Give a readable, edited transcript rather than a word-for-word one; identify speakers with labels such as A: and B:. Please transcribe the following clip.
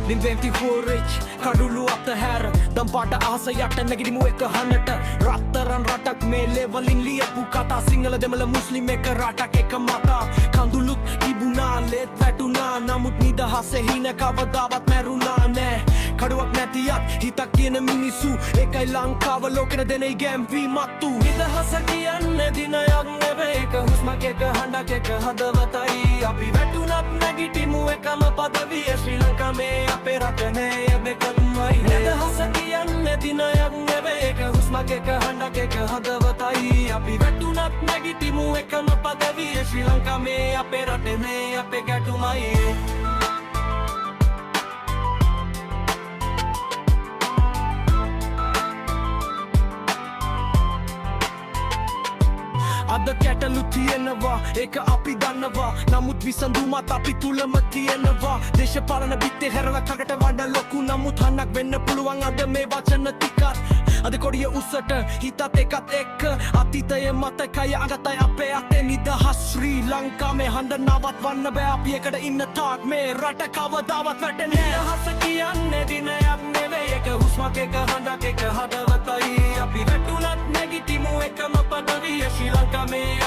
A: Limventi hurich kadulu atahar dam pata asa යට නැගිටිමු එක හනට රත්තරන් රටක් මේ ලෙවලින් ලියපු කතා සිංහල දෙමළ මුස්ලිම් එක රටක් එක මතා කඳුළුත් ඉබුණා ලෙත් වැටුණා නමුත් නිදහසේ හින කවදාවත් මැරුණා නෑ කඩුවක් නැතිවත් හිතක් කියන මිනිස්සු ඒකයි ලංකාව ලෝකෙට දෙන ඉගැන්වීමක් තු නිදහස කියන්නේ දිනයක් නෙවෙයි ඒක හුස්මක් එක හඬක් එක හදවතයි අපි වැටුණත් නැගිටිමු එකම පදවිය ශ්‍රී ලංකාවේ අපේ රටනේ අපේකමයි නිදහස කියන්නේ දිනයක් නෙවෙයි ඒක හුස්මක් එක හඬක් එක හදවතයි අපි වැටුණත් නැගිටිමු එකම පදවිය ශ්‍රී ලංකාවේ අපේ රටනේ අපේ ගැටුමයි අද කැටලු තියෙනවා ඒක අපි දන්නවා නමුත් විසඳුමත් අපි තුලම තියෙනවා දේශපාලන බිත්තේ හැරලා කකට වඩා ලොකු නමුත් හන්නක් වෙන්න පුළුවන් අද මේ වචන ටිකත් අද කොඩිය උසට හිතත් එකත් එක්ක අතීතයේ මතකය අගතයි අපේ අතේ නිදහස් ශ්‍රී ලංකාවේ හඬ නවත්වන්න බෑ අපි එකට ඉන්න තාක් මේ රට කවදාවත් වැටෙන්නේ නිදහස කියන්නේ දිනයක් නෙවෙයි ඒක හුස්මක් එක හඬක් එක හදවතයි අපි වැටුණත් නැගිටිමු එකම පදවිය ශ්‍රී ලංකාවේ